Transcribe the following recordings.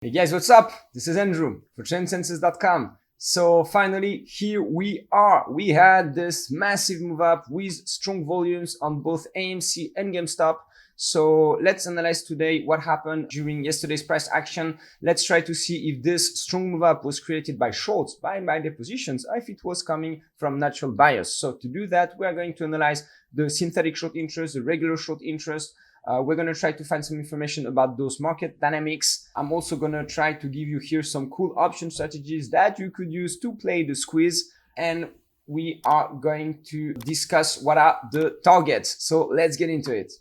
Hey guys, what's up? This is Andrew for TRENDLINES.com. So finally, here we are. We had this massive move up with strong volumes on both AMC and GameStop. So let's analyze today what happened during yesterday's price action. Let's try to see if this strong move up was created by shorts, by their positions, or if it was coming from natural buyers. So to do that, we are going to analyze the synthetic short interest, the regular short interest. We're going to try to find some information about those market dynamics. I'm also going to try to give you here some cool option strategies that you could use to play the squeeze. And we are going to discuss what are the targets. So let's get into it.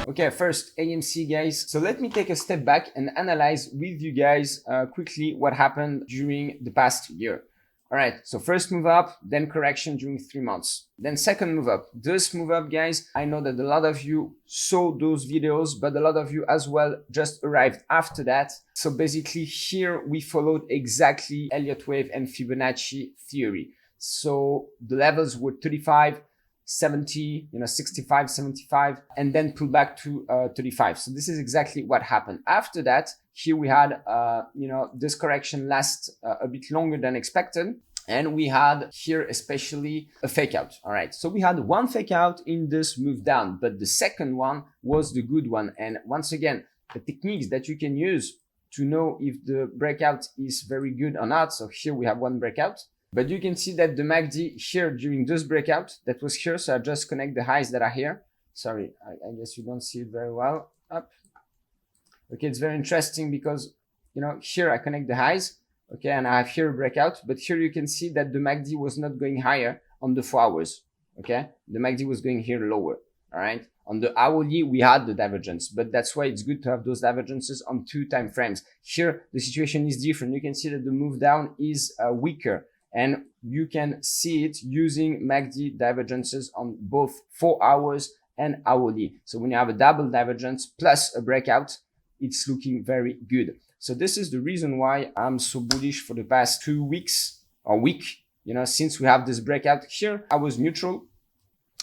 Okay, first AMC guys. So let me take a step back and analyze with you guys quickly what happened during the past year. All right, so first move up, then correction during 3 months. Then second move up. This move up, guys, I know that a lot of you saw those videos, but a lot of you as well just arrived after that. So basically here we followed exactly Elliott wave and Fibonacci theory. So the levels were 35, 70, 65, 75, and then pull back to 35. So this is exactly what happened. After that, here we had, this correction last a bit longer than expected. And we had here especially a fake out. All right. So we had one fake out in this move down, but the second one was the good one. And once again, the techniques that you can use to know if the breakout is very good or not. So here we have one breakout. But you can see that the MACD here during this breakout that was here. So I just connect the highs that are here. Sorry, I guess you don't see it very well. Up. Okay, it's very interesting because, here I connect the highs. Okay, and I have here a breakout. But here you can see that the MACD was not going higher on the 4 hours. Okay, the MACD was going here lower. All right. On the hourly, we had the divergence, but that's why it's good to have those divergences on 2 time frames. Here, the situation is different. You can see that the move down is weaker. And you can see it using MACD divergences on both 4 hours and hourly. So when you have a double divergence plus a breakout, it's looking very good. So this is the reason why I'm so bullish for the past 2 weeks or week. Since we have this breakout here, I was neutral.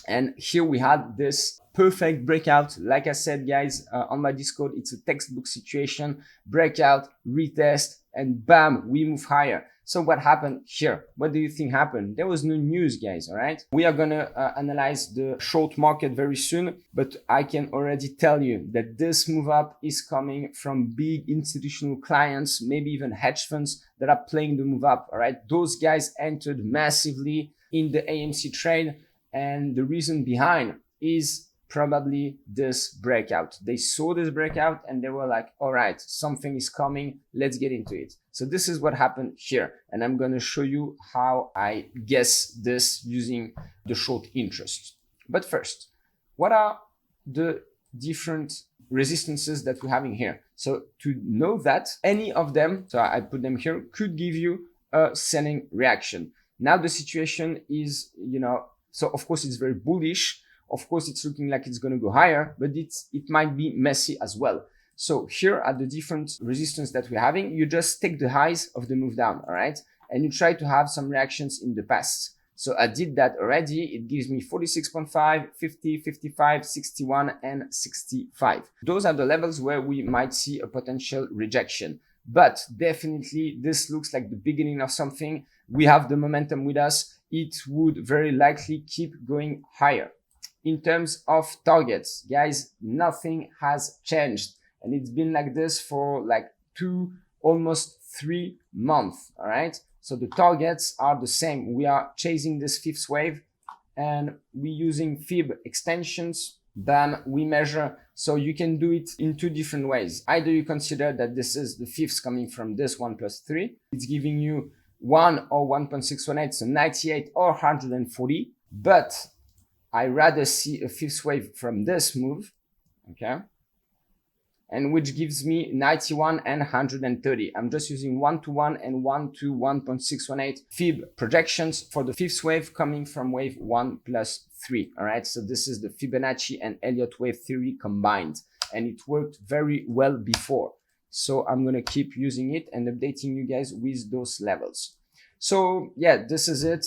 And here we had this perfect breakout. Like I said, guys, on my Discord, it's a textbook situation, breakout, retest, and bam, we move higher. So what happened here? What do you think happened? There was no news, guys, all right? We are going to analyze the short market very soon, but I can already tell you that this move up is coming from big institutional clients, maybe even hedge funds that are playing the move up, all right? Those guys entered massively in the AMC trade, and the reason behind is probably this breakout. They saw this breakout and they were like, all right, something is coming. Let's get into it. So this is what happened here. And I'm going to show you how I guess this using the short interest. But first, what are the different resistances that we're having here? So to know that any of them, so I put them here, could give you a selling reaction. Now the situation is, so of course it's very bullish. Of course, it's looking like it's going to go higher, but it might be messy as well. So here are the different resistance that we're having. You just take the highs of the move down, all right? And you try to have some reactions in the past. So I did that already. It gives me 46.5, 50, 55, 61, and 65. Those are the levels where we might see a potential rejection. But definitely, this looks like the beginning of something. We have the momentum with us. It would very likely keep going higher. In terms of targets, guys, nothing has changed. And it's been like this for like 2, almost 3 months, all right? So the targets are the same. We are chasing this 5th wave and we're using fib extensions. Then we measure. So you can do it in 2 different ways. Either you consider that this is the 5th coming from this 1 plus 3. It's giving you 1 or 1.618, so 98 or 140. But I rather see a 5th wave from this move, okay? And which gives me 91 and 130. I'm just using 1-to-1 and 1-to-1.618 fib projections for the 5th wave coming from wave 1 plus 3, all right? So this is the Fibonacci and Elliott wave theory combined, and it worked very well before. So I'm gonna keep using it and updating you guys with those levels. So yeah, this is it.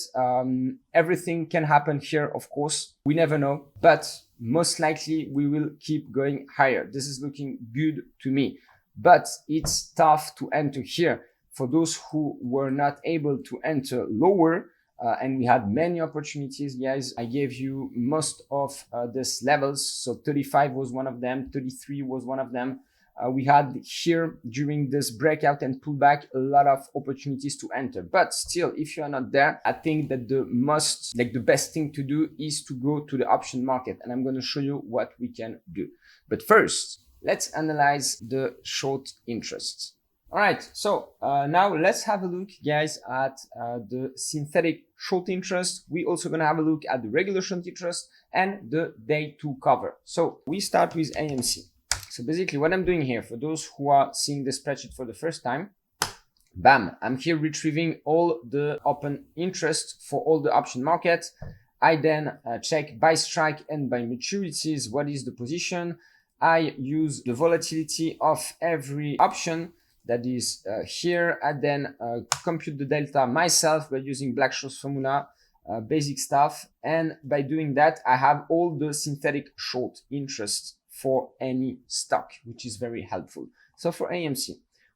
Everything can happen here, of course. We never know, but most likely we will keep going higher. This is looking good to me, but it's tough to enter here. For those who were not able to enter lower, and we had many opportunities, guys. I gave you most of these levels. So 35 was one of them, 33 was one of them. We had here during this breakout and pullback a lot of opportunities to enter, but still, if you are not there, I think that the best thing to do is to go to the option market, and I'm going to show you what we can do. But first, let's analyze the short interest. All right, so now let's have a look, guys, at the synthetic short interest. We're also going to have a look at the regular short interest and the day 2 cover. So we start with AMC. So basically what I'm doing here, for those who are seeing the spreadsheet for the first time, bam, I'm here retrieving all the open interest for all the option markets. I then check by strike and by maturities, what is the position. I use the volatility of every option that is here. I then compute the delta myself by using Black-Scholes formula, basic stuff. And by doing that, I have all the synthetic short interest for any stock, which is very helpful. So for AMC,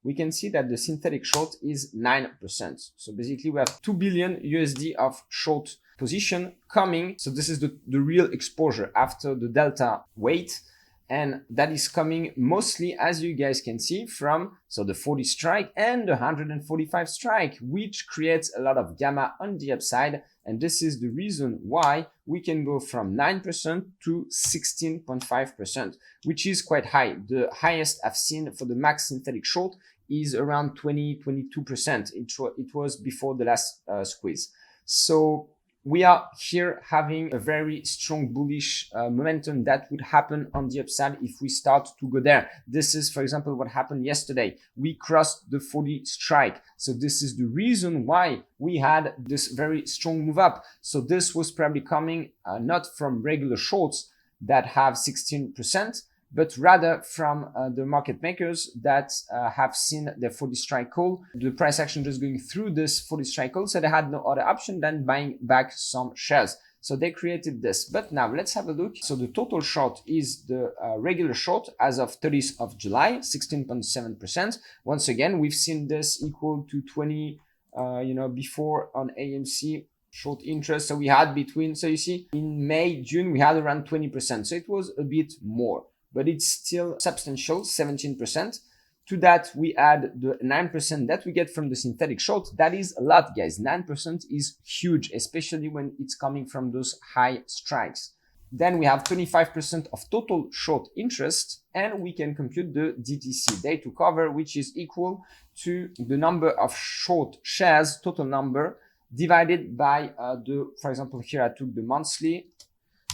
we can see that the synthetic short is 9%. So basically we have 2 billion USD of short position coming. So this is the real exposure after the delta weight. And that is coming mostly, as you guys can see, from the 40 strike and the 145 strike, which creates a lot of gamma on the upside. And this is the reason why we can go from 9% to 16.5%, which is quite high. The highest I've seen for the max synthetic short is around 22%. It was before the last squeeze. So we are here having a very strong bullish momentum that would happen on the upside if we start to go there. This is, for example, what happened yesterday. We crossed the 40 strike. So this is the reason why we had this very strong move up. So this was probably coming not from regular shorts that have 16%, but rather from the market makers that have seen their 40 strike call. The price action just going through this 40 strike call, so they had no other option than buying back some shares. So they created this. But now let's have a look. So the total short is the regular short as of 30th of July, 16.7%. Once again, we've seen this equal to 20, before on AMC short interest. So we had between, so you see, in May, June, we had around 20%. So it was a bit more, but it's still substantial, 17%. To that, we add the 9% that we get from the synthetic short. That is a lot, guys. 9% is huge, especially when it's coming from those high strikes. Then we have 25% of total short interest, and we can compute the DTC, day to cover, which is equal to the number of short shares, total number, divided by for example, here I took the monthly.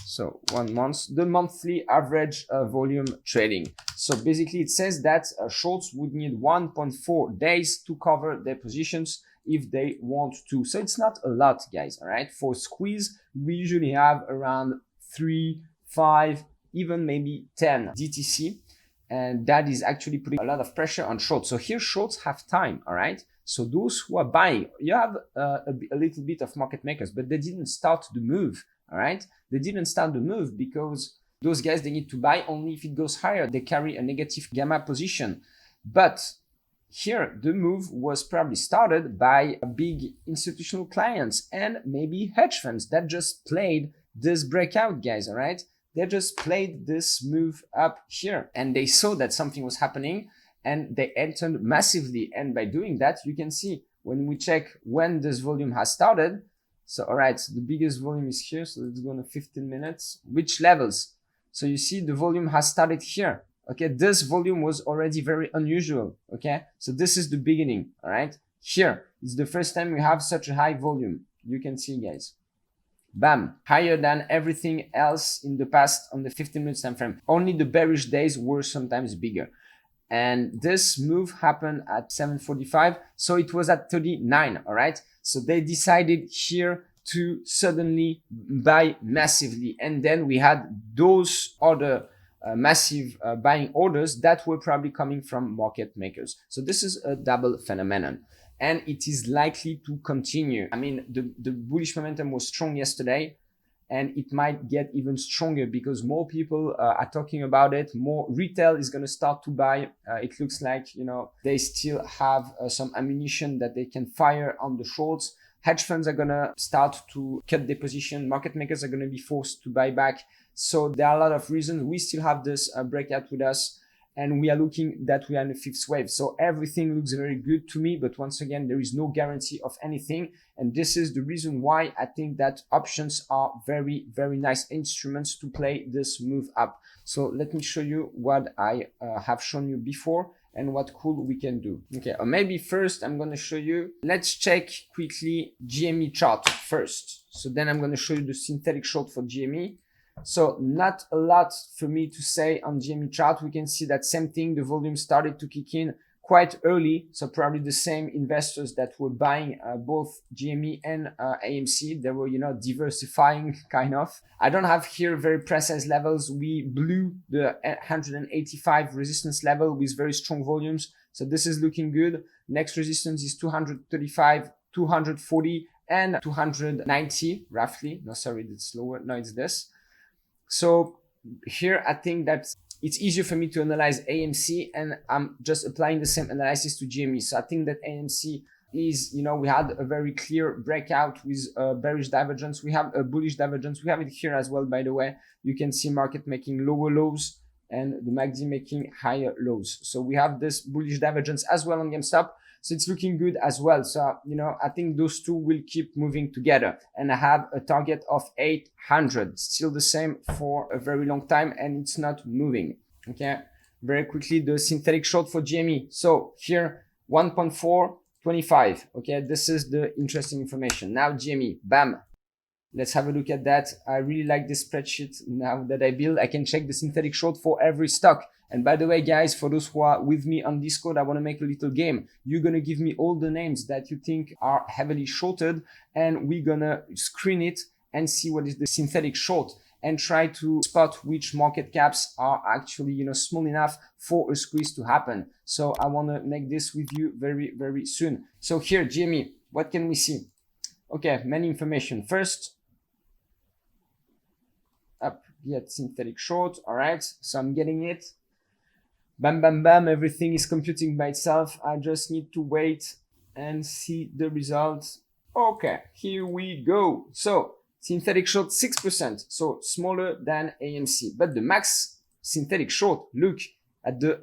So 1 month, the monthly average volume trading. So basically it says that shorts would need 1.4 days to cover their positions if they want to. So it's not a lot, guys, all right? For squeeze, we usually have around 3, 5, even maybe 10 DTC. And that is actually putting a lot of pressure on shorts. So here shorts have time, all right? So those who are buying, you have a little bit of market makers, but they didn't start the move. All right, they didn't start the move because those guys, they need to buy only if it goes higher. They carry a negative gamma position. But here, the move was probably started by big institutional clients and maybe hedge funds that just played this breakout, guys. All right, they just played this move up here and they saw that something was happening and they entered massively. And by doing that, you can see when we check when this volume has started. So, all right, so the biggest volume is here. So let's go on 15 minutes. Which levels? So you see the volume has started here. Okay, this volume was already very unusual. Okay, so this is the beginning. All right, here it's the first time we have such a high volume. You can see, guys. Bam, higher than everything else in the past on the 15 minutes time frame. Only the bearish days were sometimes bigger. And this move happened at 7:45. So it was at 39. All right. So they decided here to suddenly buy massively. And then we had those other massive buying orders that were probably coming from market makers. So this is a double phenomenon. and it is likely to continue. I mean, the bullish momentum was strong yesterday, and it might get even stronger because more people are talking about it. More retail is going to start to buy. It looks like, you know, they still have some ammunition that they can fire on the shorts. Hedge funds are going to start to cut their position. Market makers are going to be forced to buy back. So there are a lot of reasons. We still have this breakout with us, and we are looking that we are in the fifth wave. So everything looks very good to me, but once again, there is no guarantee of anything. And this is the reason why I think that options are very, very nice instruments to play this move up. So let me show you what I have shown you before and what cool we can do. Okay, or maybe first I'm gonna show you, let's check quickly GME chart first. So then I'm gonna show you the synthetic short for GME. So not a lot for me to say on GME chart. We can see that same thing, the volume started to kick in quite early. So probably the same investors that were buying both GME and AMC, they were, you know, diversifying kind of. I don't have here very precise levels. We blew the 185 resistance level with very strong volumes. So this is looking good. Next resistance is 235, 240 and 290 roughly. No, sorry, that's lower. No, it's this. So here, I think that it's easier for me to analyze AMC, and I'm just applying the same analysis to GME. So I think that AMC is, you know, we had a very clear breakout with a bearish divergence. We have a bullish divergence. We have it here as well, by the way. You can see market making lower lows and the MACD making higher lows. So we have this bullish divergence as well on GameStop. So it's looking good as well. So, you know, I think those two will keep moving together. And I have a target of 800, still the same for a very long time, and it's not moving. Okay, very quickly, the synthetic short for GME. So here, 1.425. Okay, this is the interesting information. Now GME, bam. Let's have a look at that. I really like this spreadsheet now that I build. I can check the synthetic short for every stock. And by the way, guys, for those who are with me on Discord, I want to make a little game. You're going to give me all the names that you think are heavily shorted, and we're going to screen it and see what is the synthetic short and try to spot which market caps are actually, you know, small enough for a squeeze to happen. So I want to make this with you very, very soon. So here, GME, what can we see? Okay, many information. First, up yet synthetic short. All right, so I'm getting it. Bam, bam, bam, everything is computing by itself. I just need to wait and see the results. Okay, here we go. So synthetic short 6%, so smaller than AMC. But the max synthetic short, look at the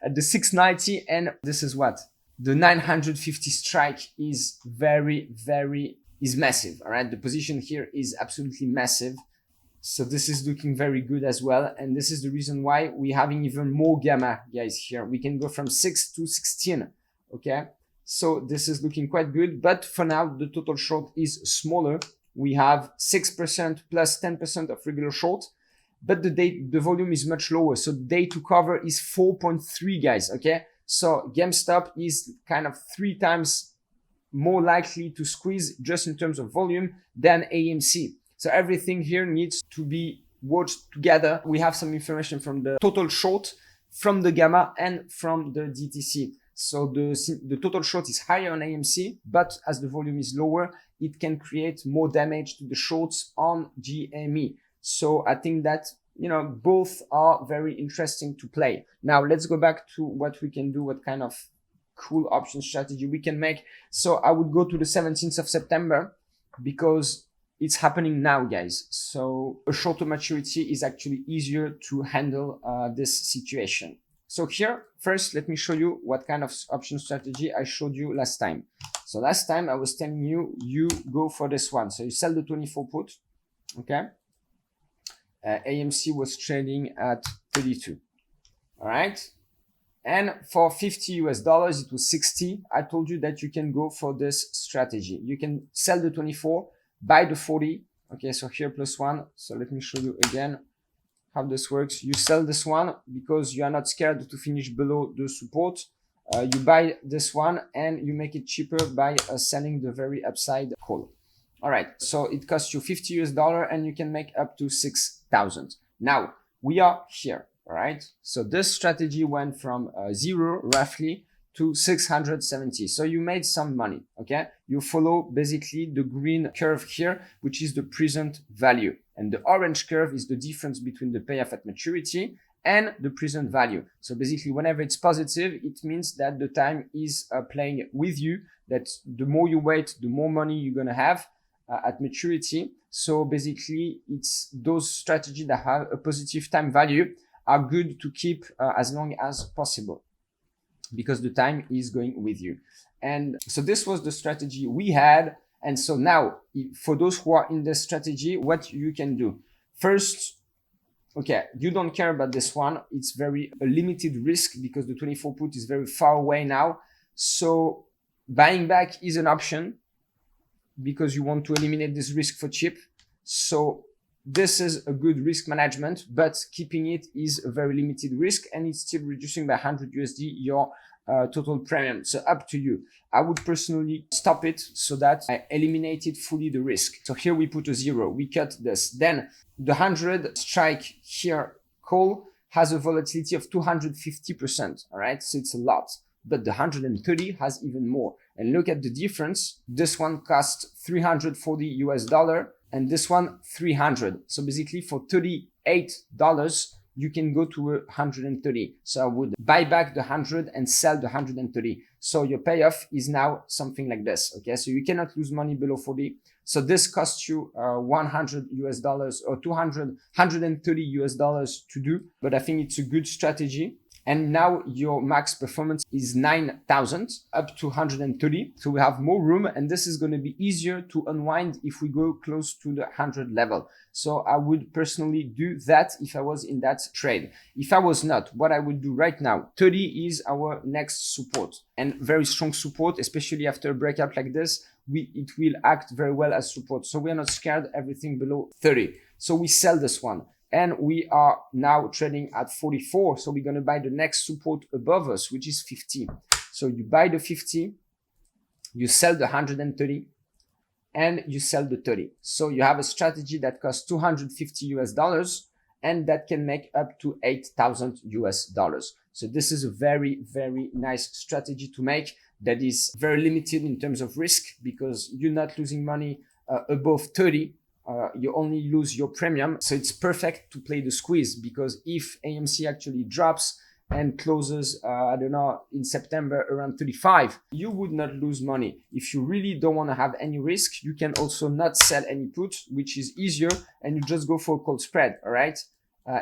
at the 690, and this is what? The 950 strike is is massive. All right, the position here is absolutely massive. So this is looking very good as well. And this is the reason why we're having even more gamma, guys, here. We can go from 6 to 16, okay? So this is looking quite good. But for now, the total short is smaller. We have 6% plus 10% of regular short. But the volume is much lower. So day to cover is 4.3, guys, okay? So GameStop is kind of 3 times more likely to squeeze just in terms of volume than AMC. So everything here needs to be watched together. We have some information from the total short, from the gamma, and from the DTC. So the total short is higher on AMC, but as the volume is lower, it can create more damage to the shorts on GME. So I think that, you know, both are very interesting to play. Now let's go back to what we can do, what kind of cool option strategy we can make. So I would go to the 17th of September because it's happening now, guys. So a shorter maturity is actually easier to handle this situation. So here, first, let me show you what kind of option strategy I showed you last time. So last time I was telling you, you go for this one. So you sell the 24 put, okay? AMC was trading at 32, all right? And for 50 US dollars, it was 60. I told you that you can go for this strategy. You can sell the 24, buy the 40. Okay, so here +1. So let me show you again how this works. You sell this one because you are not scared to finish below the support. You buy this one and you make it cheaper by selling the very upside call. All right, so it costs you 50 US dollar and you can make up to 6,000. Now we are here, all right? So this strategy went from 0 roughly to 670. So you made some money, okay? You follow basically the green curve here, which is the present value. And the orange curve is the difference between the payoff at maturity and the present value. So basically, whenever it's positive, it means that the time is playing with you, that the more you wait, the more money you're gonna have at maturity. So basically, it's those strategies that have a positive time value are good to keep as long as possible, because the time is going with you. And so this was the strategy we had. And so now, for those who are in this strategy, what you can do. First, okay, you don't care about this one. It's very a limited risk because the 24 put is very far away now. So buying back is an option because you want to eliminate this risk for cheap. So this is a good risk management, but keeping it is a very limited risk, and it's still reducing by 100 USD your total premium. So up to you. I would personally stop it so that I eliminated fully the risk. So here we put a 0, we cut this. Then the 100 strike here call has a volatility of 250%. All right, so it's a lot. But the 130 has even more. And look at the difference. This one costs $340 US, and this one 300. So basically for $38, you can go to 130. So I would buy back the 100 and sell the 130. So your payoff is now something like this. Okay, so you cannot lose money below 40. So this costs you $100 US or 130 US to do. But I think it's a good strategy. And now your max performance is 9,000 up to 130. So we have more room, and this is going to be easier to unwind if we go close to the 100 level. So I would personally do that if I was in that trade. If I was not, what I would do right now, 30 is our next support, and very strong support, especially after a breakout like this, it will act very well as support. So we are not scared everything below 30. So we sell this one. And we are now trading at 44. So we're going to buy the next support above us, which is 50. So you buy the 50, you sell the 130, and you sell the 30. So you have a strategy that costs $250 US, and that can make up to 8,000 US dollars. So this is a very, very nice strategy to make that is very limited in terms of risk, because you're not losing money above 30. You only lose your premium. So it's perfect to play the squeeze, because if AMC actually drops and closes, I don't know, in September around 35, you would not lose money. If you really don't want to have any risk, you can also not sell any put, which is easier, and you just go for a call spread, all right?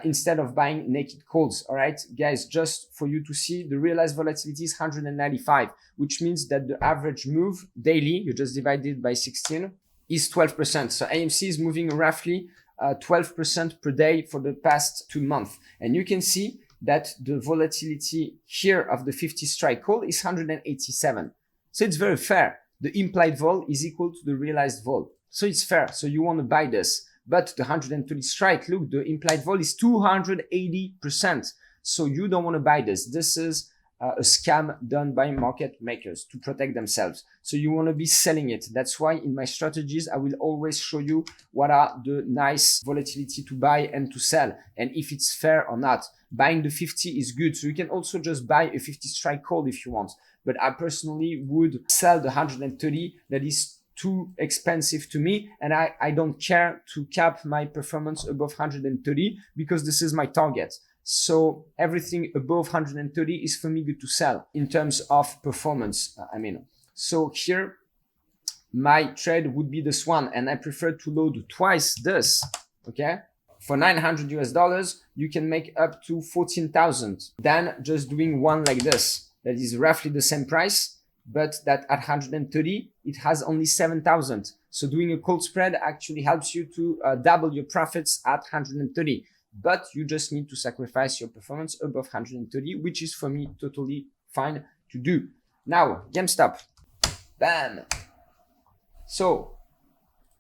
Instead of buying naked calls, all right? Guys, just for you to see, the realized volatility is 195, which means that the average move daily, you just divide it by 16, is 12%. So AMC is moving roughly 12% per day for the past 2 months. And you can see that the volatility here of the 50 strike call is 187. So it's very fair. The implied vol is equal to the realized vol. So it's fair. So you want to buy this. But the 130 strike, look, the implied vol is 280%. So you don't want to buy this. This is a scam done by market makers to protect themselves. So you want to be selling it. That's why in my strategies, I will always show you what are the nice volatility to buy and to sell, and if it's fair or not. Buying the 50 is good. So you can also just buy a 50 strike call if you want. But I personally would sell the 130. That is too expensive to me, and I don't care to cap my performance above 130 because this is my target. So everything above 130 is for me good to sell in terms of performance. So here my trade would be this one, and I prefer to load twice this. Okay, for 900 US dollars, you can make up to 14,000 than just doing one like this. That is roughly the same price, but that at 130, it has only 7,000. So doing a cold spread actually helps you to double your profits at 130. But you just need to sacrifice your performance above 130, which is for me totally fine to do. Now, GameStop. Bam. So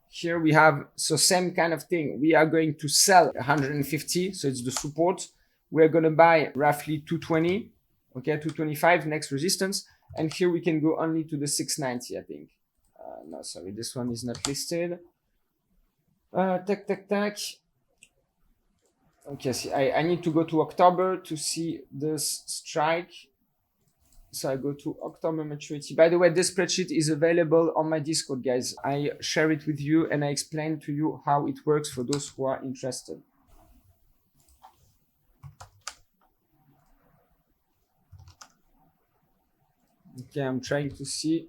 here we have, so same kind of thing. We are going to sell 150. So it's the support. We're going to buy roughly 220. Okay, 225, next resistance. And here we can go only to the 690, I think. No, sorry, this one is not listed. Tac. Okay, see, I need to go to October to see this strike. So I go to October maturity. By the way, this spreadsheet is available on my Discord, guys. I share it with you and I explain to you how it works for those who are interested. Okay, I'm trying to see.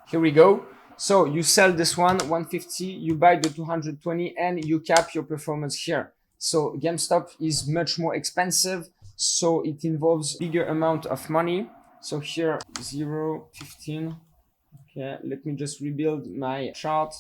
Here we go. So you sell this one 150, you buy the 220, and you cap your performance here. So GameStop is much more expensive, so it involves bigger amount of money. So here 0, 15. Okay, let me just rebuild my chart.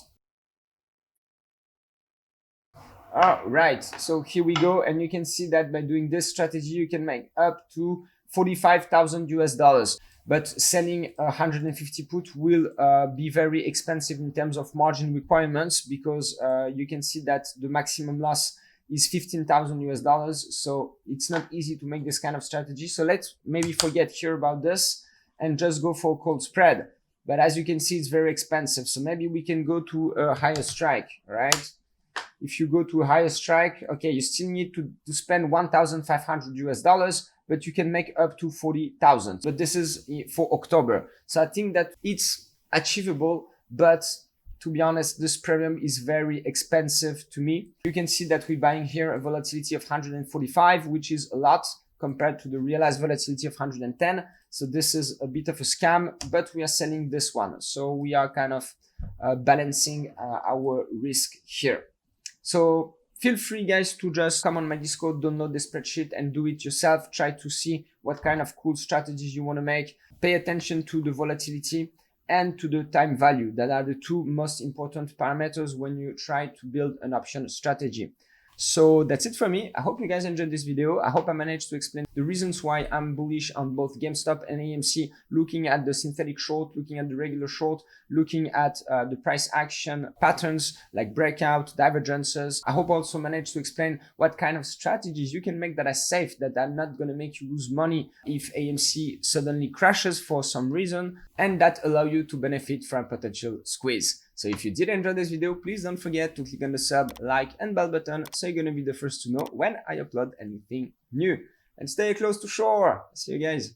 All right, so here we go, and you can see that by doing this strategy, you can make up to 45,000 US dollars. But selling 150 put will be very expensive in terms of margin requirements, because you can see that the maximum loss is 15,000 US dollars. So it's not easy to make this kind of strategy. So let's maybe forget here about this and just go for a cold spread. But as you can see, it's very expensive. So maybe we can go to a higher strike, right? If you go to a higher strike, okay, you still need to spend 1,500 US dollars, but you can make up to 40,000. But this is for October. So I think that it's achievable, but to be honest, this premium is very expensive to me. You can see that we're buying here a volatility of 145, which is a lot compared to the realized volatility of 110. So this is a bit of a scam, but we are selling this one. So we are kind of balancing our risk here. So feel free, guys, to just come on my Discord, download the spreadsheet and do it yourself. Try to see what kind of cool strategies you want to make. Pay attention to the volatility and to the time value. That are the two most important parameters when you try to build an option strategy. So that's it for me. I hope you guys enjoyed this video. I hope I managed to explain the reasons why I'm bullish on both GameStop and AMC, looking at the synthetic short, looking at the regular short, looking at the price action patterns like breakout, divergences. I hope I also managed to explain what kind of strategies you can make that are safe, that are not going to make you lose money if AMC suddenly crashes for some reason, and that allow you to benefit from potential squeeze. So if you did enjoy this video, please don't forget to click on the sub, like, and bell button so you're going to be the first to know when I upload anything new. And stay close to shore. See you guys.